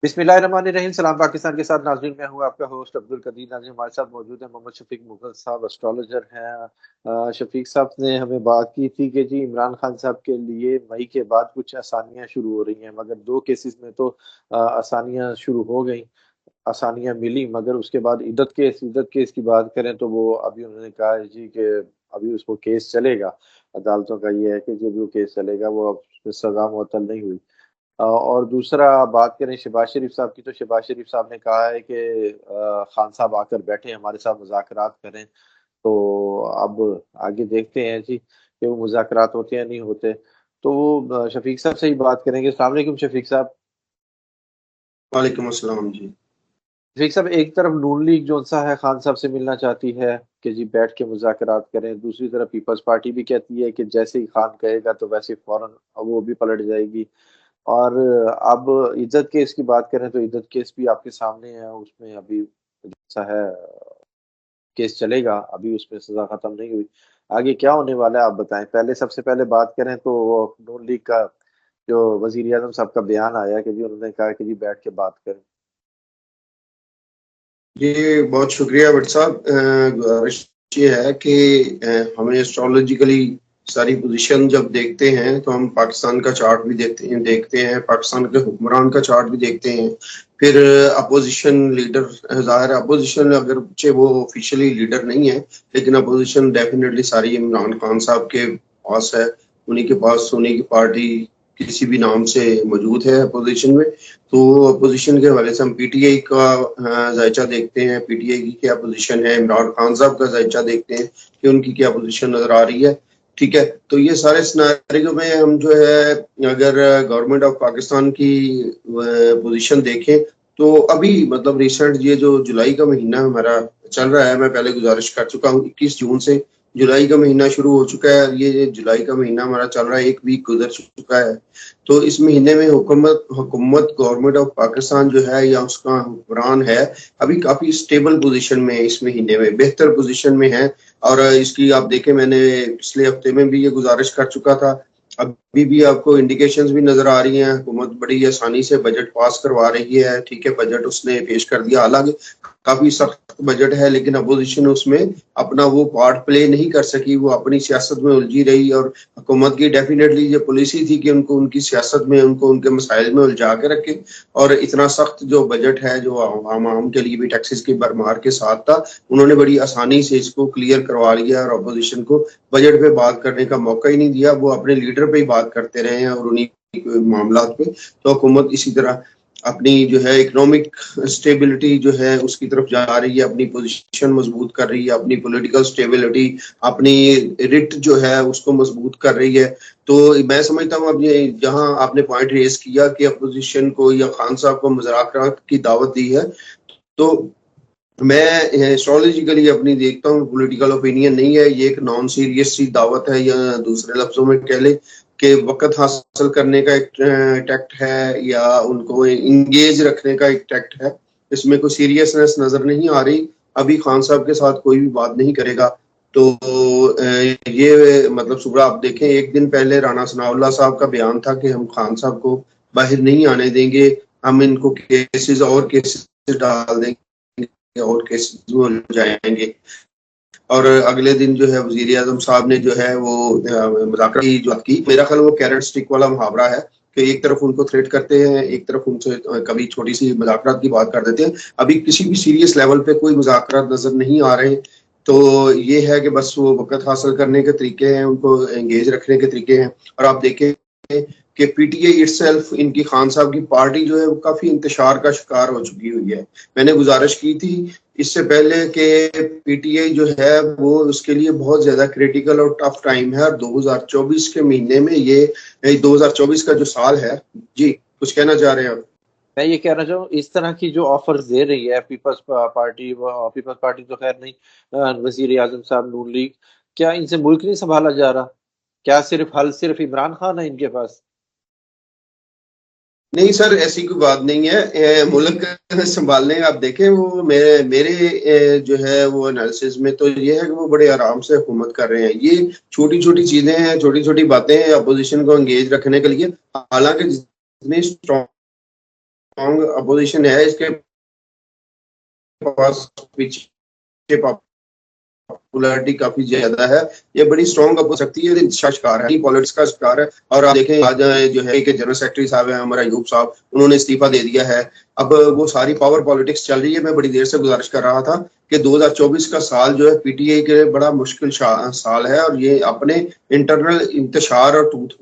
बिस्मिल्लाहिर्रहमानिर्रहीम। सलाम पाकिस्तान के साथ नाज़रीन, मैं हूँ आपका होस्ट अब्दुल कदीर। नाज़रीन, हमारे साथ मौजूद है मोहम्मद शफीक मुगल साहब, एस्ट्रोलॉजर हैं। शफीक साहब ने हमें बात की थी कि जी इमरान खान साहब के लिए मई के बाद कुछ आसानियाँ शुरू हो रही हैं, मगर दो केसेस में तो आसानियाँ शुरू हो गई, आसानियाँ मिली, मगर उसके बाद इद्दत केस की बात करें तो वो अभी उन्होंने कहा है जी कि अभी उसको केस चलेगा। अदालतों का ये है कि जो भी वो केस चलेगा वो अब उसमें सज़ा मुअत्तल नहीं हुई। और दूसरा बात करें शहबाज शरीफ साहब की, तो शहबाज शरीफ साहब ने कहा है कि खान साहब आकर बैठे हमारे साथ मुज़ाकरात करें। तो अब आगे देखते हैं जी कि वो मुज़ाकरात होते या नहीं होते। तो वो शफीक साहब से ही बात करेंगे। अस्सलाम वालेकुम शफीक साहब। वालेकुम अस्सलाम जी। शफीक साहब, एक तरफ नून लीग जो सा है खान साहब से मिलना चाहती है कि जी बैठ के मुज़ाकरात करें, दूसरी तरफ पीपल्स पार्टी भी कहती है कि जैसे ही खान कहेगा तो वैसे ही फौरन वो भी पलट जाएगी। और अब इज्जत केस की बात करें तो इज्जत केस भी आपके सामने है, उसमें अभी जैसा है केस चलेगा, अभी उसमें सजा खत्म नहीं हुई। आगे क्या होने वाला है आप बताएं। पहले सबसे पहले बात करें तो वो नून लीग का जो वजीर आजम साहब का बयान आया कि जी उन्होंने कहा कि जी बैठ के बात करें। ये बहुत शुक्रिया भट्ट साहब। गुजारिश ये है कि हमें एस्ट्रोलॉजिकली सारी पोजीशन जब देखते हैं तो हम पाकिस्तान का चार्ट भी देखते हैं पाकिस्तान के हुक्मरान का चार्ट भी देखते हैं। फिर अपोजिशन लीडर, ज़ाहिर है अपोजिशन अगर चाहे वो ऑफिशियली लीडर नहीं है, लेकिन अपोजिशन डेफिनेटली सारी इमरान खान साहब के पास है। उन्हीं की पार्टी किसी भी नाम से मौजूद है अपोजिशन में। तो अपोजिशन के हवाले से हम पीटीआई का जायचा देखते हैं, पीटीआई की क्या पोजीशन है, इमरान खान साहब का जायचा देखते हैं कि उनकी क्या पोजीशन नजर आ रही है। ठीक है, तो ये सारे सिनेरियो में हम जो है, अगर गवर्नमेंट ऑफ पाकिस्तान की पोजीशन देखें तो अभी मतलब रिसेंट ये जो जुलाई का महीना हमारा चल रहा है, मैं पहले गुजारिश कर चुका हूँ 21 जून से जुलाई का महीना शुरू हो चुका है। ये जुलाई का महीना हमारा चल रहा है, एक वीक गुजर चुका है। तो इस महीने में हुकूमत गवर्नमेंट ऑफ पाकिस्तान जो है या उसका हुक्मरान है, अभी काफी स्टेबल पोजीशन में है, इस महीने में बेहतर पोजीशन में है। और इसकी आप देखें, मैंने पिछले हफ्ते में भी ये गुजारिश कर चुका था, अभी भी आपको इंडिकेशंस भी नजर आ रही हैं। हुकूमत बड़ी आसानी से बजट पास करवा रही है। ठीक है, बजट उसने पेश कर दिया, हालांकि काफी सख्त बजट है, लेकिन अपोजिशन उसमें अपना वो पार्ट प्ले नहीं कर सकी, वो अपनी सियासत में उलझी रही। और हुकूमत की डेफिनेटली ये पॉलिसी थी कि उनको उनकी सियासत में, उनको उनके मसाइल में उलझा के रखे। और इतना सख्त जो बजट है, जो आवाम के लिए भी टैक्सेस की भरमार के साथ था, उन्होंने बड़ी आसानी से इसको क्लियर करवा लिया और अपोजिशन को बजट पे बात करने का मौका ही नहीं दिया। वो अपने लीडर पे ही बात करते रहे हैं और उन्हीं मामला पे। तो हुकूमत इसी तरह अपनी जो है इकोनॉमिक स्टेबिलिटी जो है उसकी तरफ जा रही है, अपनी पोजीशन मजबूत कर रही है, अपनी पॉलिटिकल स्टेबिलिटी, अपनी रिट जो है उसको मजबूत कर रही है। तो मैं समझता हूँ, अब ये जहां आपने पॉइंट रेज किया कि अपोजिशन को या खान साहब को मुज़ाकरात की दावत दी है, तो मैं एस्ट्रोलॉजिकली अपनी देखता हूँ, पॉलिटिकल ओपिनियन नहीं है, ये एक नॉन सीरियस सी दावत है, या दूसरे लफ्जों में कह ले कि वक्त हासिल करने का एक टैक्ट है, या उनको इंगेज रखने का एक टैक्ट है। इसमें कोई सीरियसनेस नजर नहीं आ रही। अभी खान साहब के साथ कोई भी बात नहीं करेगा। तो ये मतलब सुबह आप देखें, एक दिन पहले राणा सनाउल्लाह साहब का बयान था कि हम खान साहब को बाहर नहीं आने देंगे, हम इनको केसेस डाल देंगे और केसेस में जाएंगे। और अगले दिन जो है वजीर आजम साहब ने जो है वो मुज़ाकरा की जो की, मेरा ख्याल वो कैरेट स्टिक वाला मुहावरा है कि एक तरफ उनको थ्रेट करते हैं, एक तरफ उनसे कभी छोटी सी मुज़ाकरात की बात कर देते हैं। अभी किसी भी सीरियस लेवल पे कोई मुज़ाकरात नजर नहीं आ रहे। तो ये है कि बस वो वक्त हासिल करने के तरीके हैं, उनको एंगेज रखने के तरीके हैं। और आप देखें कि पीटीआई इटसेल्फ, इनकी खान साहब की पार्टी जो है वो काफी इंतशार का शिकार हो चुकी हुई है। मैंने गुजारिश की थी इससे पहले कि पीटीआई जो है वो उसके लिए बहुत ज्यादा क्रिटिकल और टफ टाइम है, और 2024 के महीने में ये 2024 का जो साल है, जी कुछ कहना चाह रहे हैं आप? मैं ये कहना चाहूँ, इस तरह की जो ऑफर्स दे रही है पीपल्स पार्टी तो खैर नहीं, वजीर आजम साहब नून लीग, क्या इनसे मुल्क नहीं संभाला जा रहा? क्या सिर्फ इमरान खान है इनके पास? नहीं सर, ऐसी कोई बात नहीं है। मुल्क संभालने, आप देखें वो मेरे जो है वो एनालिसिस में तो ये है कि वो बड़े आराम से हुकूमत कर रहे हैं। ये छोटी छोटी चीजें हैं, छोटी छोटी बातें हैं अपोजिशन को एंगेज रखने के लिए। हालांकि जितनी स्ट्रॉन्ग अपोजिशन है, इसके पास पीछे पॉपुलैरिटी काफी ज्यादा है, ये बड़ी स्ट्रॉन्ग हो सकती है, शिकार है, पॉलिटिक्स का शिकार है। और आप देखें आज जो है कि जनरल सेक्रेटरी साहब है हमारा अयूब साहब, उन्होंने इस्तीफा दे दिया है। अब वो सारी पावर पॉलिटिक्स चल रही है। मैं बड़ी देर से गुजारिश कर रहा था कि 2024 का साल जो है पीटीआई के लिए बड़ा मुश्किल साल है, और ये अपने इंटरनल इंतशार और टूट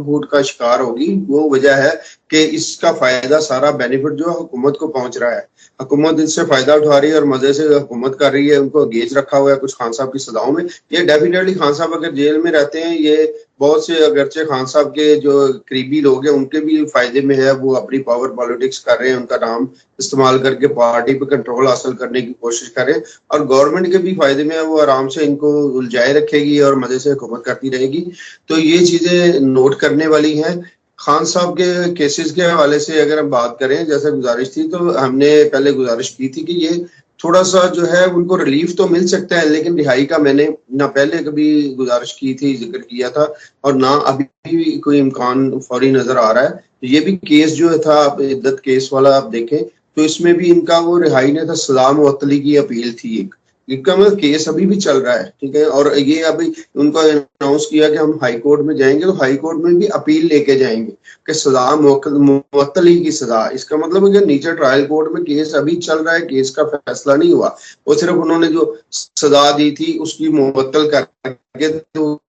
फूट का शिकार होगी। वो वजह है कि इसका फायदा, सारा बेनिफिट जो हुकूमत को पहुंच रहा है, हुकूमत इससे फायदा उठा रही है और मजे से हुकूमत कर रही है। उनको गेज रखा हुआ है कुछ खान साहब की सदाओं में। ये डेफिनेटली खान साहब अगर जेल में रहते हैं, ये बहुत से अगरचे खान साहब के जो करीबी लोग हैं उनके भी फायदे में है। वो अपनी पावर पॉलिटिक्स कर रहे हैं, उनका नाम इस्तेमाल करके पार्टी पे कंट्रोल हासिल करने की कोशिश कर रहे हैं, और गवर्नमेंट के भी फायदे में है। वो आराम से इनको उलझाए रखेगी और मजे से हुकूमत करती रहेगी। तो ये चीजें नोट करने वाली हैं। खान साहब के केसेस के हवाले से अगर हम बात करें, जैसे गुजारिश थी, तो हमने पहले गुजारिश की थी कि ये थोड़ा सा जो है उनको रिलीफ तो मिल सकता है, लेकिन रिहाई का मैंने ना पहले कभी गुजारिश की थी, जिक्र किया था, और ना अभी भी कोई इम्कान फौरी नजर आ रहा है। तो ये भी केस जो था, आप इद्दत केस वाला आप देखें तो इसमें भी इनका वो रिहाई ने था, सलाम मुअत्तली की अपील थी एक, इनका मतलब केस अभी भी चल रहा है, ठीक है। और ये अभी उनको अनाउंस किया कि हम हाई कोर्ट में जाएंगे, तो हाई कोर्ट में भी अपील लेके जाएंगे कि सजा मुअत्तली की सजा। इसका मतलब है कि नीचे ट्रायल कोर्ट में केस अभी चल रहा है, केस का फैसला नहीं हुआ। वो सिर्फ उन्होंने जो सजा दी थी उसकी मुअत्तल करके, तो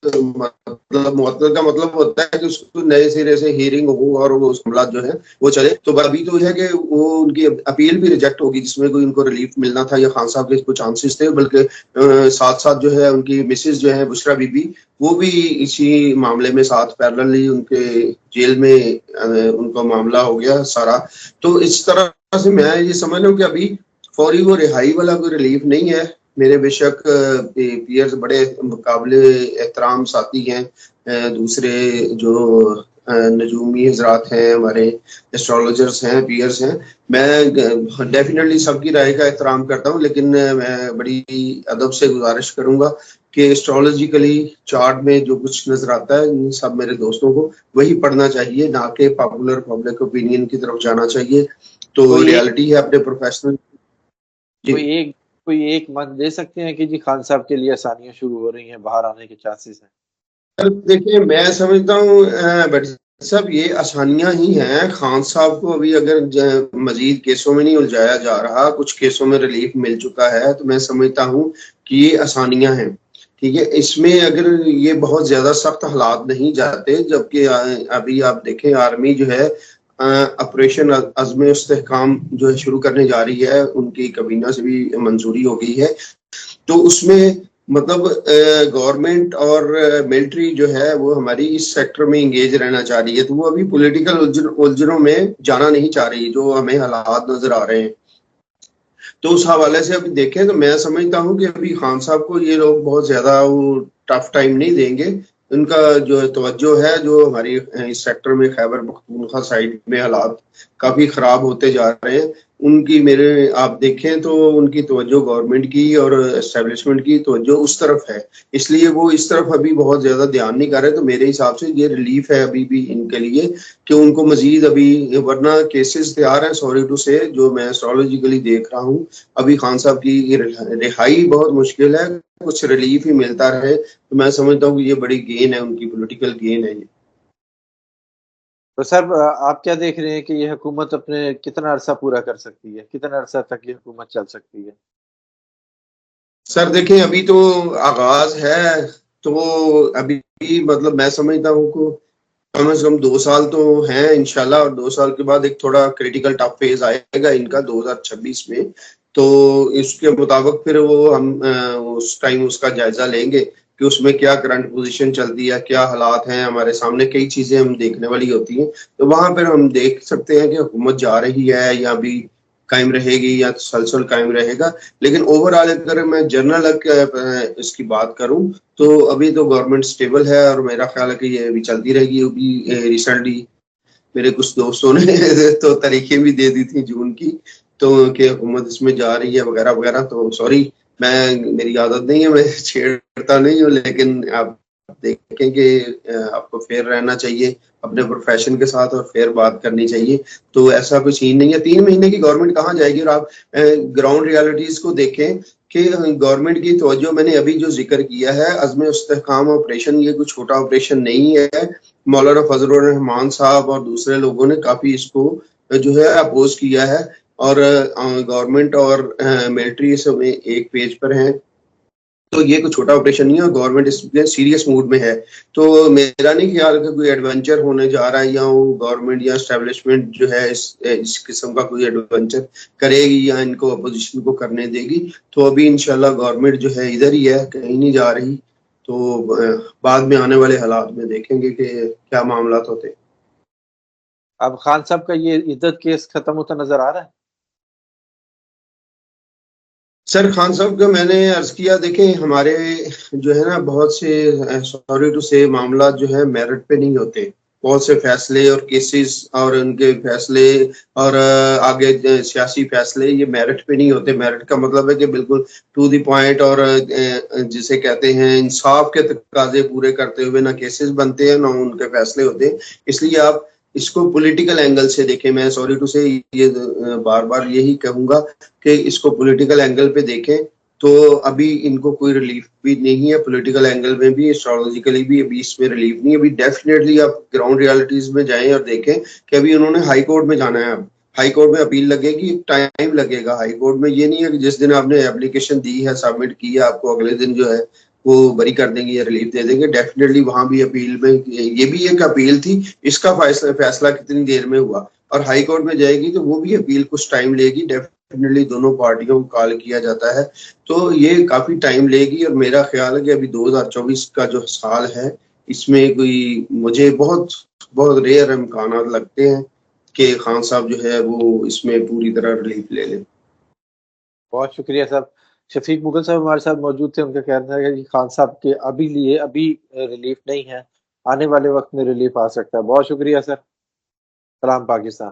मतलब मुअत्तल का मतलब होता है कि उसको नए सिरे से हियरिंग हो और वो मामला जो है वो चले। तो अभी तो है कि वो उनकी अपील भी रिजेक्ट होगी, जिसमें कोई उनको रिलीफ मिलना था या खान साहब के कुछ चांसेस थे, बल्कि साथ साथ जो है उनकी मिसेज जो है बुशरा बीबी, वो भी इसी मामले में साथ पैरेलली उनके जेल में उनका मामला हो गया सारा। तो इस तरह से मैं ये समझ रहा हूँ कि अभी फौरी वो रिहाई वाला कोई रिलीफ नहीं है। मेरे बेशक पीयर्स बड़े मुकाबले एहतराम साथी हैं, दूसरे जो नजूमी हजरात हैं, हमारे एस्ट्रोलॉजर्स हैं, पीयर्स हैं, मैं डेफिनेटली सबकी राय का एहतराम करता हूं, लेकिन मैं बड़ी अदब से गुजारिश करूंगा कि एस्ट्रोलॉजिकली चार्ट में जो कुछ नजर आता है, इन सब मेरे दोस्तों को वही पढ़ना चाहिए, ना कि पॉपुलर पब्लिक ओपिनियन की तरफ जाना चाहिए। तो रियलिटी है अपने प्रोफेशनल। कोई एक मत दे सकते हैं कि जी खान साहब के लिए आसानियां शुरू हो रही हैं, बाहर आने के चांसेस हैं? देखिए, मैं समझता हूँ सब ये आसानियां ही हैं। खान साहब को अभी अगर मजीद केसों में नहीं उलझाया जा रहा, कुछ केसों में रिलीफ मिल चुका है, तो मैं समझता हूँ कि ये आसानियां हैं, ठीक है। इसमें अगर ये बहुत ज्यादा सख्त हालात नहीं जाते, जबकि अभी आप देखें आर्मी जो है ऑपरेशन अज़्म इस्तेहकाम जो है शुरू करने जा रही है, उनकी कबीना से भी मंजूरी हो गई है। तो उसमें मतलब गवर्नमेंट और मिलिट्री जो है वो हमारी इस सेक्टर में इंगेज रहना चाह रही है, तो वो अभी पॉलिटिकल उलझनों में जाना नहीं चाह रही, जो हमें हालात नजर आ रहे हैं। तो उस हवाले से अभी देखें तो मैं समझता हूँ कि अभी खान साहब को ये लोग बहुत ज्यादा वो टफ टाइम नहीं देंगे। उनका जो तवज्जो है, जो हमारी इस सेक्टर में खैबर पख्तूनख्वा साइड में हालात काफी खराब होते जा रहे हैं, उनकी मेरे आप देखें तो उनकी तवज्जो गवर्नमेंट की और एस्टेब्लिशमेंट की तवज्जो उस तरफ है, इसलिए वो इस तरफ अभी बहुत ज्यादा ध्यान नहीं कर रहे। तो मेरे हिसाब से ये रिलीफ है अभी भी इनके लिए कि उनको मजीद अभी, वरना केसेस तैयार है सॉरी टू से, जो मैं एस्ट्रोलॉजिकली देख रहा हूँ, अभी खान साहब की रिहाई बहुत मुश्किल है, कुछ रिलीफ ही मिलता रहे। तो मैं समझता हूँ कि ये बड़ी गेन है, उनकी पॉलिटिकल गेन है ये। तो सर आप क्या देख रहे हैं कि ये हुकूमत अपने कितना अरसा पूरा कर सकती है, कितना अरसा तक ये हुकूमत चल सकती है? सर देखें, अभी तो आगाज है, तो अभी मतलब मैं समझता हूँ को कम से कम 2 साल तो हैं इंशाल्लाह, और 2 साल के बाद एक थोड़ा क्रिटिकल टफ फेज आएगा इनका 2026 में। तो इसके मुताबिक फिर वो हम उस टाइम उसका जायजा लेंगे कि उसमें क्या करंट पोजीशन चलती है, क्या हालात हैं हमारे सामने, कई चीजें हम देखने वाली होती हैं। तो वहां पर हम देख सकते हैं कि हुकूमत जा रही है या अभी कायम रहेगी या तसलसल कायम रहेगा। लेकिन ओवरऑल अगर मैं जनरल इसकी बात करूं तो अभी तो गवर्नमेंट स्टेबल है, और मेरा ख्याल है कि ये अभी चलती रहेगी। अभी रिसेंटली मेरे कुछ दोस्तों ने तो तारीखें भी दे दी थी जून की, तो कि हुकूमत इसमें जा रही है वगैरह वगैरह। तो सॉरी, मेरी आदत नहीं है, मैं छेड़ता नहीं हूँ, लेकिन आप دیکھیں کہ آپ کو فیئر رہنا چاہیے اپنے پروفیشن کے ساتھ اور فیئر بات کرنی چاہیے. تو ایسا کوئی سین نہیں ہے. 3 مہینے کی گورنمنٹ کہاں جائے گی؟ اور آپ گراؤنڈ ریالٹیز کو دیکھیں کہ گورنمنٹ کی توجہ میں نے ابھی جو ذکر کیا ہے عزم استحکام آپریشن، یہ کوئی چھوٹا آپریشن نہیں ہے. مولانا فضل الرحمان صاحب اور دوسرے لوگوں نے کافی اس کو جو ہے اپوز کیا ہے، اور گورنمنٹ اور ملٹری اس میں ایک پیج پر ہیں. تو یہ کوئی چھوٹا آپریشن نہیں ہے اور گورنمنٹ اس میں سیریس موڈ میں ہے. تو میرا نہیں خیال کہ کوئی ایڈونچر ہونے جا رہا ہے یا وہ گورنمنٹ یا اسٹیبلشمنٹ جو ہے اس قسم کا کوئی ایڈونچر کرے گی یا ان کو اپوزیشن کو کرنے دے گی. تو ابھی انشاءاللہ گورنمنٹ جو ہے ادھر ہی ہے، کہیں نہیں جا رہی. تو بعد میں آنے والے حالات میں دیکھیں گے کہ کیا معاملات ہوتے ہیں. اب خان صاحب کا یہ عدت کیس ختم ہوتا نظر آ رہا ہے؟ سر خان صاحب کا میں نے عرض کیا، دیکھیں ہمارے جو ہے نا بہت سے سوری ٹو سے معاملات جو ہے میرٹ پہ نہیں ہوتے. بہت سے فیصلے اور کیسز اور ان کے فیصلے اور آگے سیاسی فیصلے یہ میرٹ پہ نہیں ہوتے. میرٹ کا مطلب ہے کہ بالکل ٹو دی پوائنٹ اور جسے کہتے ہیں انصاف کے تقاضے پورے کرتے ہوئے نہ کیسز بنتے ہیں نہ ان کے فیصلے ہوتے ہیں. اس لیے آپ اس کو پولیٹیکل اینگل سے دیکھیں. میں سوری ٹو سے یہ بار بار یہی کہوں گا کہ اس کو پولیٹیکل اینگل پہ دیکھیں. تو ابھی ان کو کوئی ریلیف بھی نہیں ہے پولیٹیکل اینگل میں بھی، اسٹریٹجیکلی بھی ابھی اس میں ریلیف نہیں ہے. ابھی ڈیفینیٹلی آپ گراؤنڈ ریالٹیز میں جائیں اور دیکھیں کہ ابھی انہوں نے ہائی کورٹ میں جانا ہے. اب ہائی کورٹ میں اپیل لگے گی، ٹائم لگے گا. ہائی کورٹ میں یہ نہیں ہے کہ جس دن آپ نے اپلیکیشن دی ہے سبمٹ کی ہے آپ کو اگلے دن جو ہے وہ بری کر دیں گے یا ریلیف دے دیں گے. ڈیفینیٹلی وہاں بھی اپیل میں یہ بھی ایک اپیل تھی، اس کا فیصلہ کتنی دیر میں ہوا. اور ہائی کورٹ میں جائے گی تو وہ بھی اپیل کچھ ٹائم لے گی. ڈیفینیٹلی دونوں پارٹیوں کو کال کیا جاتا ہے تو یہ کافی ٹائم لے گی. اور میرا خیال ہے کہ ابھی 2024 کا جو سال ہے اس میں کوئی مجھے بہت بہت ریئر امکانات لگتے ہیں کہ خان صاحب جو ہے وہ اس میں پوری طرح ریلیف لے لیں. بہت شکریہ صاحب. شفیق مغل صاحب ہمارے ساتھ موجود تھے. ان کا کہنا ہے کہ خان صاحب کے ابھی ریلیف نہیں ہے، آنے والے وقت میں ریلیف آ سکتا ہے. بہت شکریہ سر. سلام پاکستان.